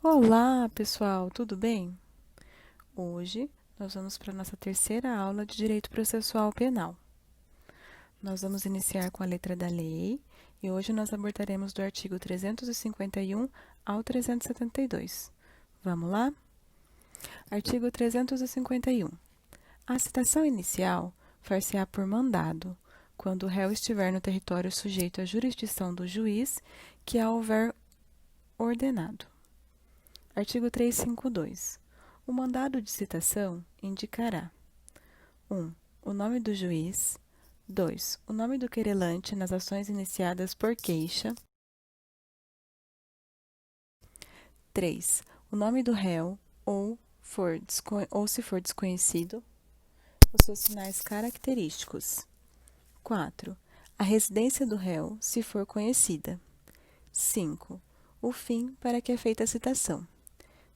Olá, pessoal, tudo bem? Hoje nós vamos para a nossa terceira aula de Direito Processual Penal. Nós vamos iniciar com a letra da lei e hoje nós abordaremos do artigo 351 ao 372. Vamos lá? Artigo 351. A citação inicial far-se-á por mandado, quando o réu estiver no território sujeito à jurisdição do juiz que a houver ordenado. Artigo 352. O mandado de citação indicará: 1. O nome do juiz. 2. O nome do querelante nas ações iniciadas por queixa. 3. O nome do réu ou se for desconhecido, os seus sinais característicos. 4. A residência do réu, se for conhecida. 5. O fim para que é feita a citação.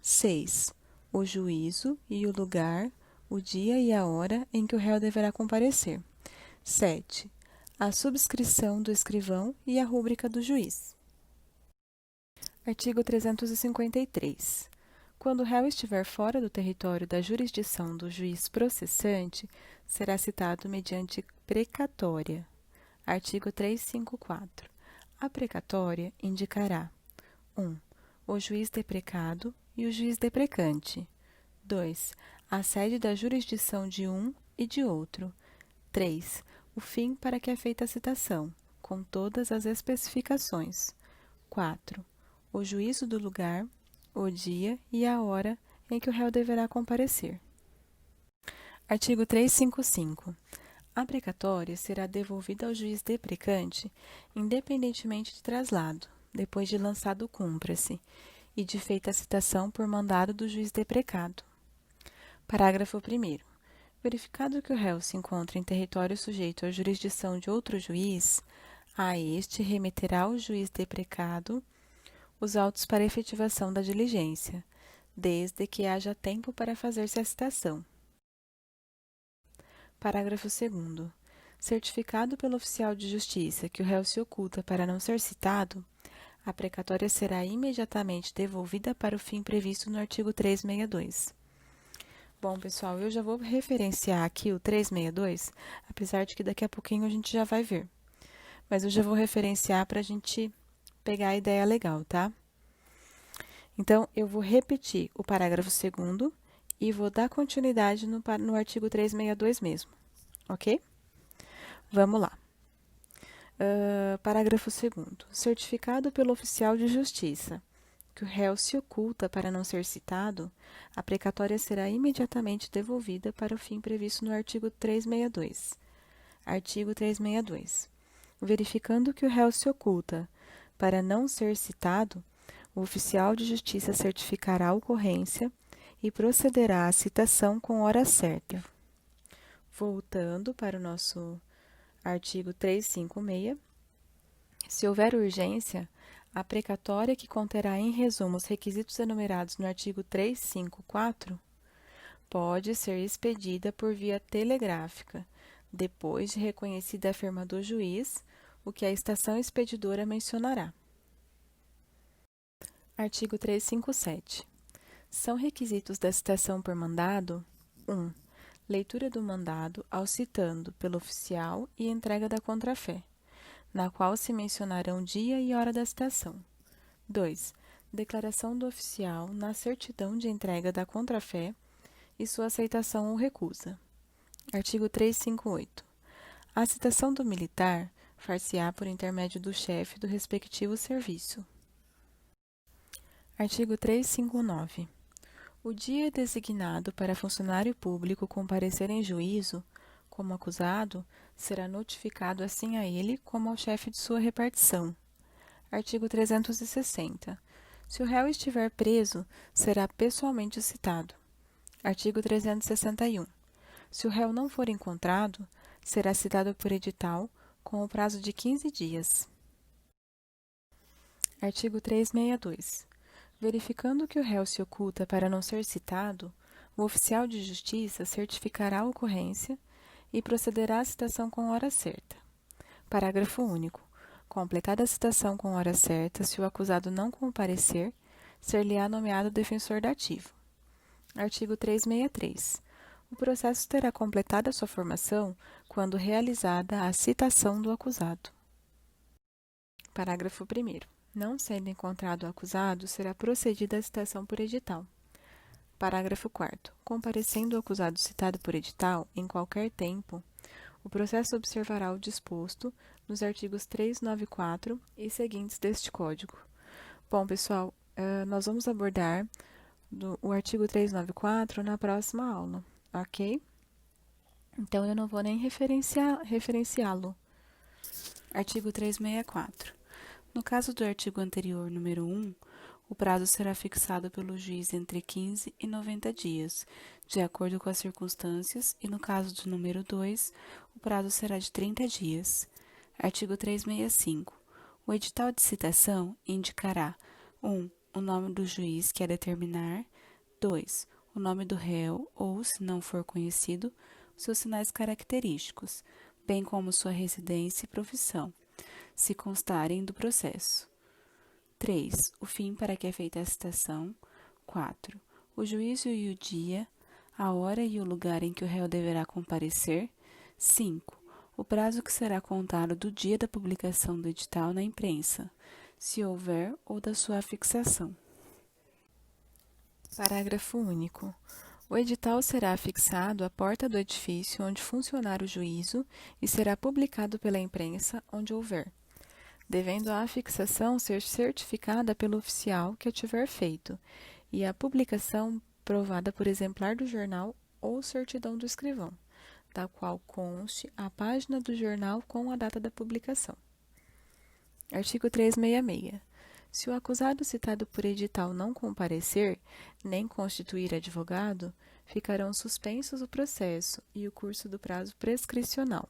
6. O juízo e o lugar, o dia e a hora em que o réu deverá comparecer. 7. A subscrição do escrivão e a rúbrica do juiz. Artigo 353. Quando o réu estiver fora do território da jurisdição do juiz processante, será citado mediante precatória. Artigo 354. A precatória indicará: 1. O juiz deprecado e o juiz deprecante. 2. A sede da jurisdição de um e de outro. 3. O fim para que é feita a citação, com todas as especificações. 4. O juízo do lugar, o dia e a hora em que o réu deverá comparecer. Artigo 355. A precatória será devolvida ao juiz deprecante, independentemente de traslado, depois de lançado o cúmplice, e de feita a citação por mandado do juiz deprecado. Parágrafo 1º. Verificado que o réu se encontra em território sujeito à jurisdição de outro juiz, a este remeterá ao juiz deprecado os autos para efetivação da diligência, desde que haja tempo para fazer-se a citação. Parágrafo 2º. Certificado pelo oficial de justiça que o réu se oculta para não ser citado, a precatória será imediatamente devolvida para o fim previsto no artigo 362. Bom, pessoal, eu já vou referenciar aqui o 362, apesar de que daqui a pouquinho a gente já vai ver. Mas eu já vou referenciar para a gente pegar a ideia legal, tá? Então, eu vou repetir o parágrafo 2º e vou dar continuidade no artigo 362 mesmo, ok? Vamos lá. Parágrafo 2º. Certificado pelo oficial de justiça que o réu se oculta para não ser citado, a precatória será imediatamente devolvida para o fim previsto no artigo 362. Artigo 362. Verificando que o réu se oculta para não ser citado, o oficial de justiça certificará a ocorrência e procederá à citação com hora certa. Voltando para o nosso artigo 356, se houver urgência, a precatória, que conterá em resumo os requisitos enumerados no artigo 354, pode ser expedida por via telegráfica, depois de reconhecida a firma do juiz, o que a estação expedidora mencionará. Artigo 357. São requisitos da citação por mandado: 1. Leitura do mandado ao citando pelo oficial e entrega da contrafé, na qual se mencionarão dia e hora da citação. 2. Declaração do oficial na certidão de entrega da contrafé e sua aceitação ou recusa. Artigo 358. A citação do militar far-se-á por intermédio do chefe do respectivo serviço. Artigo 359. O dia designado para funcionário público comparecer em juízo, como acusado, será notificado assim a ele como ao chefe de sua repartição. Artigo 360. Se o réu estiver preso, será pessoalmente citado. Artigo 361. Se o réu não for encontrado, será citado por edital com o prazo de 15 dias. Artigo 362. Verificando que o réu se oculta para não ser citado, o oficial de justiça certificará a ocorrência e procederá à citação com hora certa. Parágrafo único. Completada a citação com hora certa, se o acusado não comparecer, ser-lhe-á nomeado defensor dativo. Artigo 363. O processo terá completado a sua formação quando realizada a citação do acusado. Parágrafo 1º. Não sendo encontrado o acusado, será procedida à citação por edital. Parágrafo 4º. Comparecendo o acusado citado por edital, em qualquer tempo, o processo observará o disposto nos artigos 394 e seguintes deste Código. Bom, pessoal, nós vamos abordar o artigo 394 na próxima aula, ok? Então, eu não vou nem referenciá-lo. Artigo 364. No caso do artigo anterior, número 1, o prazo será fixado pelo juiz entre 15 e 90 dias, de acordo com as circunstâncias, e no caso do número 2, o prazo será de 30 dias. Artigo 365. O edital de citação indicará 1. O nome do juiz que a determinar. 2. O nome do réu ou, se não for conhecido, seus sinais característicos, bem como sua residência e profissão, se constarem do processo. 3. O fim para que é feita a citação. 4. O juízo e o dia, a hora e o lugar em que o réu deverá comparecer. 5. O prazo que será contado do dia da publicação do edital na imprensa, se houver, ou da sua fixação. Parágrafo único. O edital será afixado à porta do edifício onde funcionar o juízo e será publicado pela imprensa onde houver, devendo a afixação ser certificada pelo oficial que a tiver feito, e a publicação provada por exemplar do jornal ou certidão do escrivão, da qual conste a página do jornal com a data da publicação. Artigo 366. Se o acusado citado por edital não comparecer, nem constituir advogado, ficarão suspensos o processo e o curso do prazo prescricional,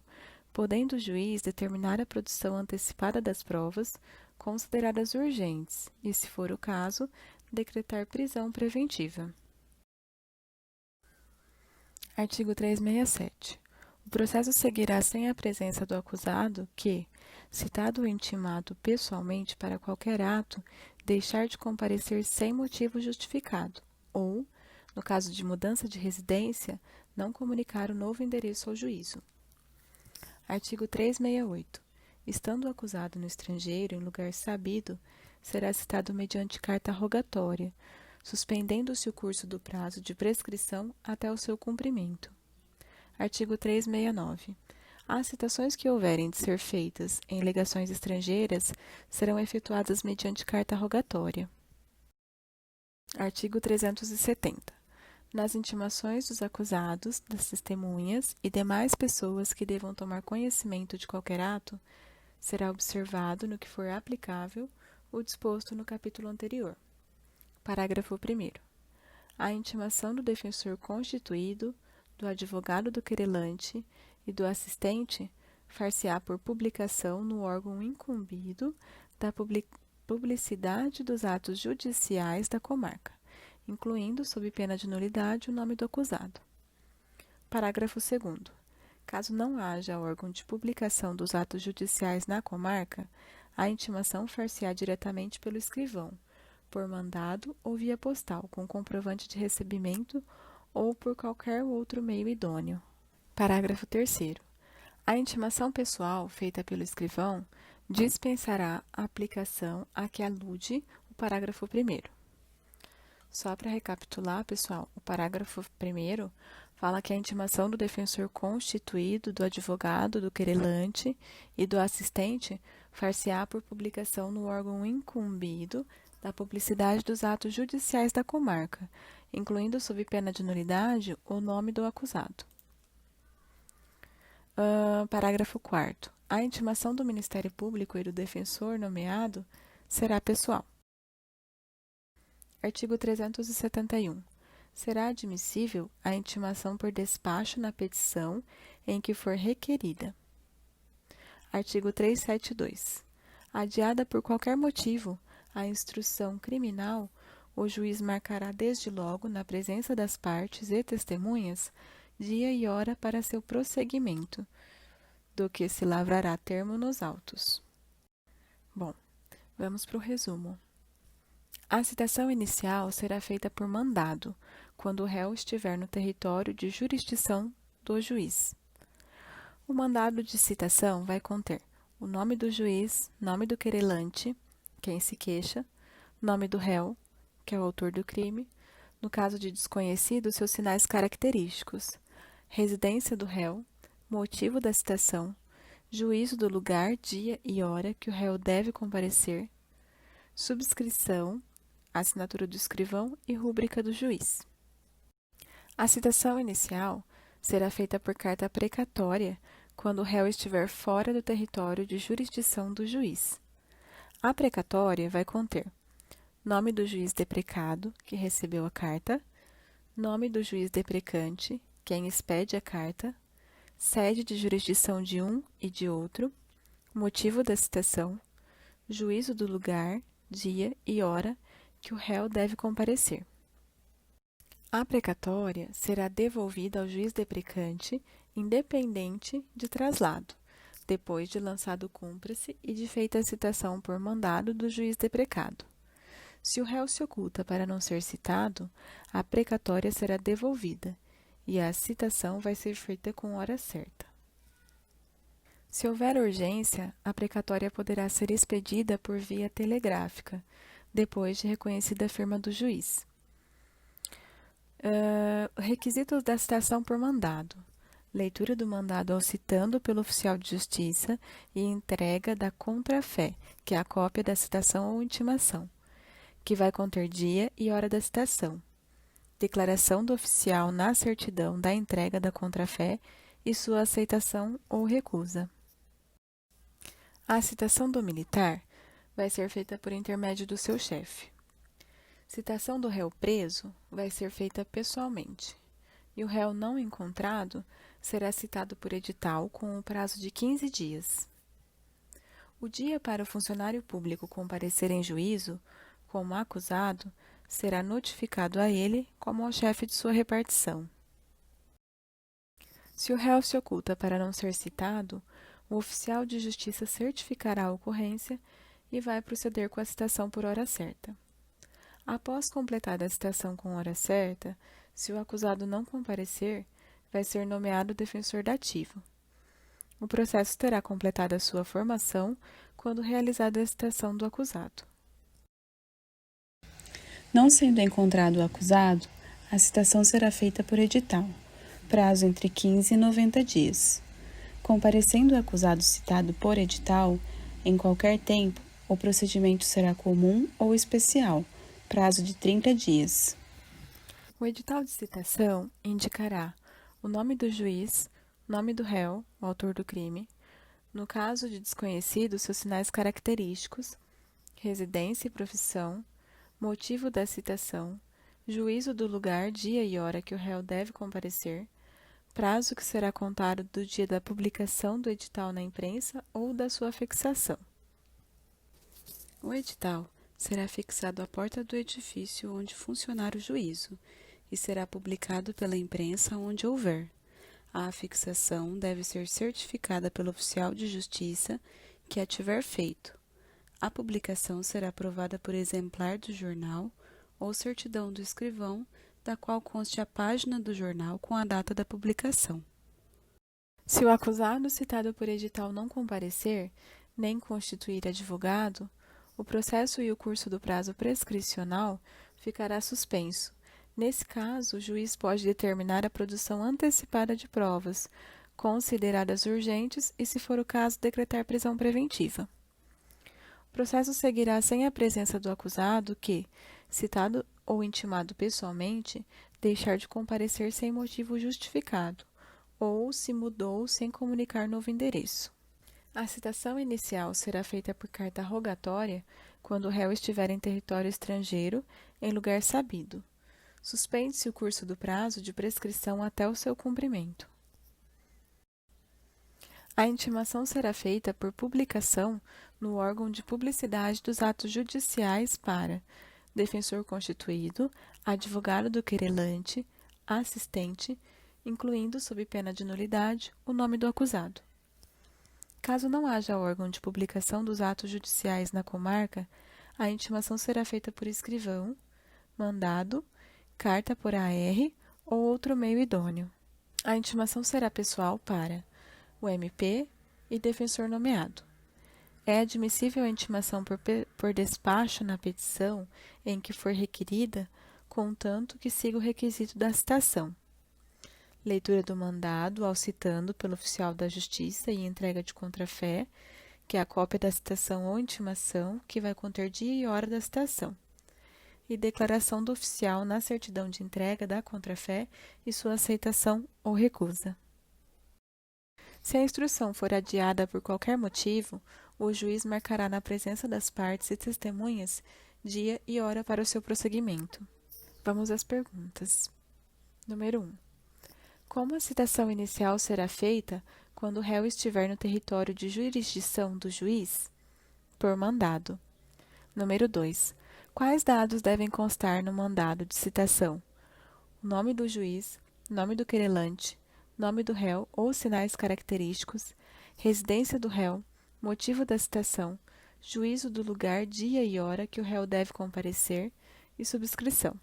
podendo o juiz determinar a produção antecipada das provas, consideradas urgentes, e, se for o caso, decretar prisão preventiva. Artigo 367. O processo seguirá sem a presença do acusado que, citado ou intimado pessoalmente para qualquer ato, deixar de comparecer sem motivo justificado, ou, no caso de mudança de residência, não comunicar o novo endereço ao juízo. Artigo 368. Estando o acusado no estrangeiro, em lugar sabido, será citado mediante carta rogatória, suspendendo-se o curso do prazo de prescrição até o seu cumprimento. Artigo 369. As citações que houverem de ser feitas em legações estrangeiras serão efetuadas mediante carta rogatória. Artigo 370. Nas intimações dos acusados, das testemunhas e demais pessoas que devam tomar conhecimento de qualquer ato, será observado, no que for aplicável, o disposto no capítulo anterior. Parágrafo 1º. A intimação do defensor constituído, do advogado do querelante e do assistente far-se-á por publicação no órgão incumbido da publicidade dos atos judiciais da comarca, incluindo, sob pena de nulidade, o nome do acusado. Parágrafo 2º. Caso não haja órgão de publicação dos atos judiciais na comarca, a intimação far-se-á diretamente pelo escrivão, por mandado ou via postal, com comprovante de recebimento ou por qualquer outro meio idôneo. Parágrafo 3º. A intimação pessoal feita pelo escrivão dispensará a aplicação a que alude o parágrafo 1º. Só para recapitular, pessoal, o parágrafo 1º fala que a intimação do defensor constituído, do advogado, do querelante e do assistente far-se-á por publicação no órgão incumbido da publicidade dos atos judiciais da comarca, incluindo, sob pena de nulidade, o nome do acusado. Parágrafo 4º. A intimação do Ministério Público e do defensor nomeado será pessoal. Artigo 371. Será admissível a intimação por despacho na petição em que for requerida. Artigo 372. Adiada por qualquer motivo a instrução criminal, o juiz marcará desde logo, na presença das partes e testemunhas, dia e hora para seu prosseguimento, do que se lavrará termo nos autos. Bom, vamos para o resumo. A citação inicial será feita por mandado, quando o réu estiver no território de jurisdição do juiz. O mandado de citação vai conter o nome do juiz, nome do querelante, quem se queixa, nome do réu, que é o autor do crime, no caso de desconhecido, seus sinais característicos, residência do réu, motivo da citação, juízo do lugar, dia e hora que o réu deve comparecer, subscrição, assinatura do escrivão e rúbrica do juiz. A citação inicial será feita por carta precatória quando o réu estiver fora do território de jurisdição do juiz. A precatória vai conter nome do juiz deprecado, que recebeu a carta, nome do juiz deprecante, quem expede a carta, sede de jurisdição de um e de outro, motivo da citação, juízo do lugar, dia e hora que o réu deve comparecer. A precatória será devolvida ao juiz deprecante, independente de traslado, depois de lançado o cúmplice e de feita a citação por mandado do juiz deprecado. Se o réu se oculta para não ser citado, a precatória será devolvida e a citação vai ser feita com hora certa. Se houver urgência, a precatória poderá ser expedida por via telegráfica, depois de reconhecida a firma do juiz. Requisitos da citação por mandado. Leitura do mandado ao citando pelo oficial de justiça e entrega da contrafé, que é a cópia da citação ou intimação, que vai conter dia e hora da citação. Declaração do oficial na certidão da entrega da contrafé e sua aceitação ou recusa. A citação do militar vai ser feita por intermédio do seu chefe. Citação do réu preso vai ser feita pessoalmente, e o réu não encontrado será citado por edital com um prazo de 15 dias. O dia para o funcionário público comparecer em juízo, como acusado, será notificado a ele como ao chefe de sua repartição. Se o réu se oculta para não ser citado, o oficial de justiça certificará a ocorrência e vai proceder com a citação por hora certa. Após completada a citação com hora certa, se o acusado não comparecer, vai ser nomeado defensor dativo. O processo terá completado a sua formação quando realizada a citação do acusado. Não sendo encontrado o acusado, a citação será feita por edital, prazo entre 15 e 90 dias. Comparecendo o acusado citado por edital, em qualquer tempo, o procedimento será comum ou especial, prazo de 30 dias. O edital de citação indicará o nome do juiz, nome do réu, o autor do crime, no caso de desconhecido, seus sinais característicos, residência e profissão, motivo da citação, juízo do lugar, dia e hora que o réu deve comparecer, prazo que será contado do dia da publicação do edital na imprensa ou da sua fixação. O edital será fixado à porta do edifício onde funcionar o juízo e será publicado pela imprensa onde houver. A fixação deve ser certificada pelo oficial de justiça que a tiver feito. A publicação será aprovada por exemplar do jornal ou certidão do escrivão, da qual conste a página do jornal com a data da publicação. Se o acusado citado por edital não comparecer, nem constituir advogado, o processo e o curso do prazo prescricional ficará suspenso. Nesse caso, o juiz pode determinar a produção antecipada de provas, consideradas urgentes e, se for o caso, decretar prisão preventiva. O processo seguirá sem a presença do acusado que, citado ou intimado pessoalmente, deixar de comparecer sem motivo justificado, ou se mudou sem comunicar novo endereço. A citação inicial será feita por carta rogatória quando o réu estiver em território estrangeiro, em lugar sabido. Suspende-se o curso do prazo de prescrição até o seu cumprimento. A intimação será feita por publicação no órgão de publicidade dos atos judiciais para defensor constituído, advogado do querelante, assistente, incluindo, sob pena de nulidade, o nome do acusado. Caso não haja órgão de publicação dos atos judiciais na comarca, A intimação será feita por escrivão, mandado, carta por AR ou outro meio idôneo. A intimação será pessoal para o MP e defensor nomeado. É admissível a intimação por despacho na petição em que for requerida, contanto que siga o requisito da citação. Leitura do mandado ao citando pelo oficial da Justiça e entrega de contrafé, que é a cópia da citação ou intimação, que vai conter dia e hora da citação. E declaração do oficial na certidão de entrega da contrafé e sua aceitação ou recusa. Se a instrução for adiada por qualquer motivo, o juiz marcará na presença das partes e testemunhas dia e hora para o seu prosseguimento. Vamos às perguntas. Número 1. Como a citação inicial será feita quando o réu estiver no território de jurisdição do juiz? Por mandado. Número 2. Quais dados devem constar no mandado de citação? O nome do juiz, nome do querelante, nome do réu ou sinais característicos, residência do réu, motivo da citação, juízo do lugar, dia e hora que o réu deve comparecer e subscrição.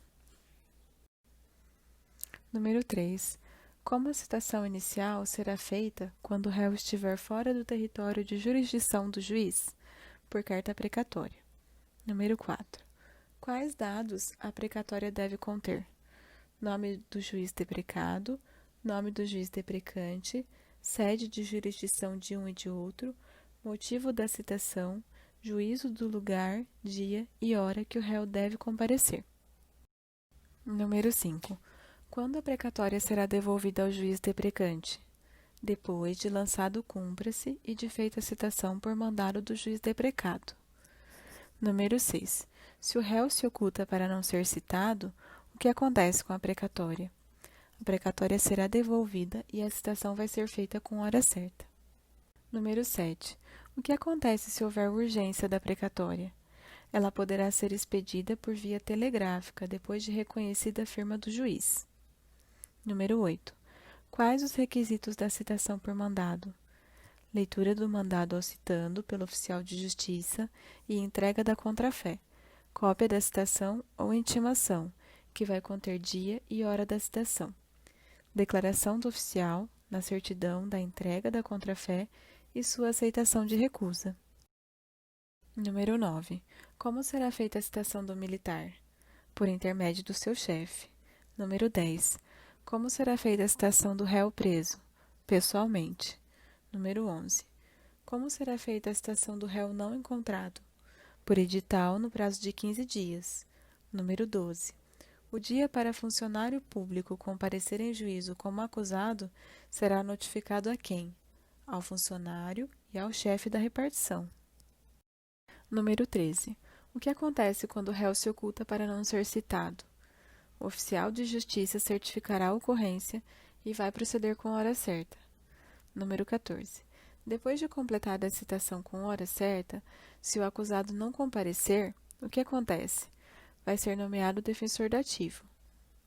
Número 3. Como a citação inicial será feita quando o réu estiver fora do território de jurisdição do juiz? Por carta precatória. Número 4. Quais dados a precatória deve conter? Nome do juiz deprecado, nome do juiz deprecante, sede de jurisdição de um e de outro, motivo da citação, juízo do lugar, dia e hora que o réu deve comparecer. Número 5. Quando a precatória será devolvida ao juiz deprecante? Depois de lançado o cúmplice e de feita a citação por mandado do juiz deprecado. Número 6. Se o réu se oculta para não ser citado, o que acontece com a precatória? A precatória será devolvida e a citação vai ser feita com hora certa. Número 7. O que acontece se houver urgência da precatória? Ela poderá ser expedida por via telegráfica, depois de reconhecida a firma do juiz. Número 8. Quais os requisitos da citação por mandado? Leitura do mandado ao citando pelo oficial de justiça e entrega da contrafé, cópia da citação ou intimação, que vai conter dia e hora da citação, declaração do oficial na certidão da entrega da contrafé e sua aceitação de recusa. Número 9. Como será feita a citação do militar? Por intermédio do seu chefe. Número 10. Como será feita a citação do réu preso? Pessoalmente. Número 11. Como será feita a citação do réu não encontrado? Por edital no prazo de 15 dias. Número 12. O dia para funcionário público comparecer em juízo como acusado será notificado a quem? Ao funcionário e ao chefe da repartição. Número 13. O que acontece quando o réu se oculta para não ser citado? O oficial de justiça certificará a ocorrência e vai proceder com hora certa. Número 14. Depois de completada a citação com hora certa, se o acusado não comparecer, o que acontece? Vai ser nomeado defensor dativo.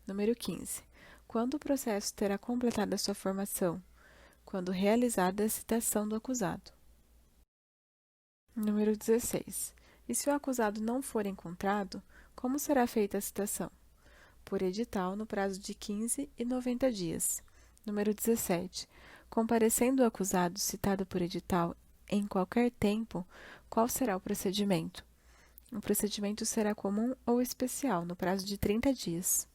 Número 15. Quando o processo terá completado a sua formação? Quando realizada a citação do acusado. Número 16. E se o acusado não for encontrado, como será feita a citação? Por edital no prazo de 15 e 90 dias. Número 17. Comparecendo o acusado citado por edital em qualquer tempo, qual será o procedimento? O procedimento será comum ou especial, no prazo de 30 dias.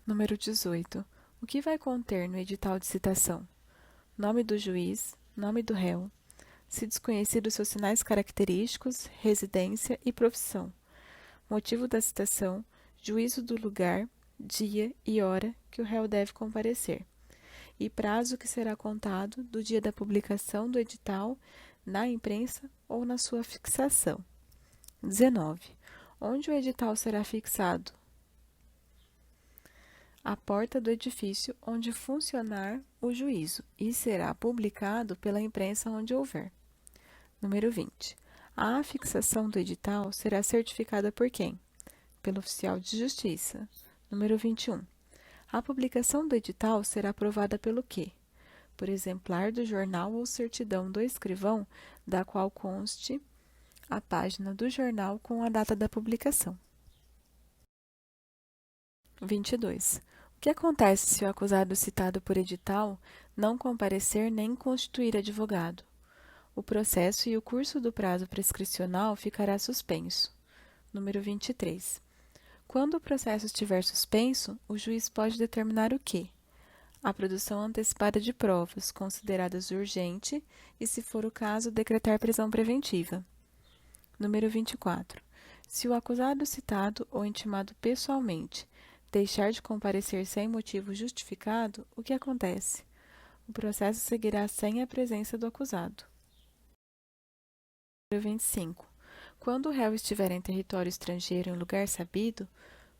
Número 18. O que vai conter no edital de citação? Nome do juiz, nome do réu, se desconhecidos seus sinais característicos, residência e profissão, motivo da citação, juízo do lugar, dia e hora que o réu deve comparecer, e prazo que será contado do dia da publicação do edital na imprensa ou na sua fixação. 19. Onde o edital será fixado? À porta do edifício onde funcionar o juízo e será publicado pela imprensa onde houver. Número 20. A fixação do edital será certificada por quem? Pelo oficial de justiça. Número 21. A publicação do edital será aprovada pelo quê? Por exemplar do jornal ou certidão do escrivão, da qual conste a página do jornal com a data da publicação. 22. O que acontece se o acusado citado por edital não comparecer nem constituir advogado? O processo e o curso do prazo prescricional ficará suspenso. Número 23. Quando o processo estiver suspenso, o juiz pode determinar o quê? A produção antecipada de provas, consideradas urgente, e, se for o caso, decretar prisão preventiva. Número 24. Se o acusado citado ou intimado pessoalmente deixar de comparecer sem motivo justificado, o que acontece? O processo seguirá sem a presença do acusado. Número 25. Quando o réu estiver em território estrangeiro em lugar sabido,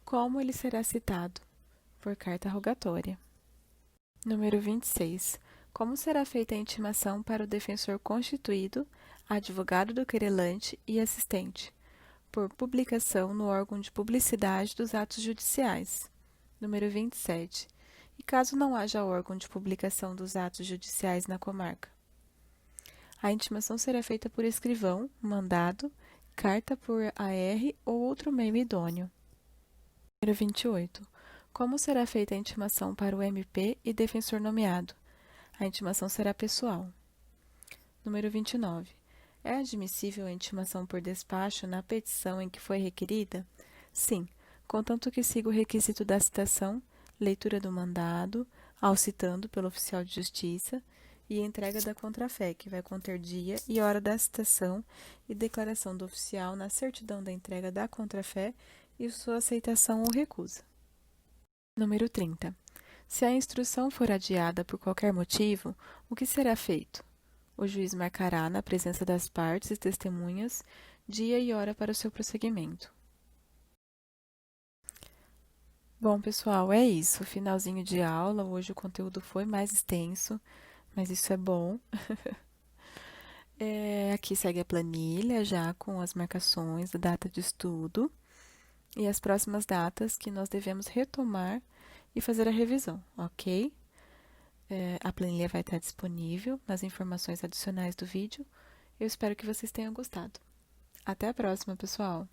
como ele será citado? Por carta rogatória. Número 26. Como será feita a intimação para o defensor constituído, advogado do querelante e assistente? Por publicação no órgão de publicidade dos atos judiciais. Número 27. E caso não haja órgão de publicação dos atos judiciais na comarca? A intimação será feita por escrivão, mandado, carta por AR ou outro meio idôneo. Número 28. Como será feita a intimação para o MP e defensor nomeado? A intimação será pessoal. Número 29. É admissível a intimação por despacho na petição em que foi requerida? Sim, contanto que siga o requisito da citação, leitura do mandado, ao citando pelo oficial de justiça, e entrega da contrafé, que vai conter dia e hora da citação e declaração do oficial na certidão da entrega da contrafé e sua aceitação ou recusa. Número 30. Se a instrução for adiada por qualquer motivo, o que será feito? O juiz marcará, na presença das partes e testemunhas, dia e hora para o seu prosseguimento. Bom, pessoal, é isso. Finalzinho de aula. Hoje o conteúdo foi mais extenso, mas isso é bom. Aqui segue a planilha já com as marcações da data de estudo e as próximas datas que nós devemos retomar e fazer a revisão, ok? A planilha vai estar disponível nas informações adicionais do vídeo. Eu espero que vocês tenham gostado. Até a próxima, pessoal!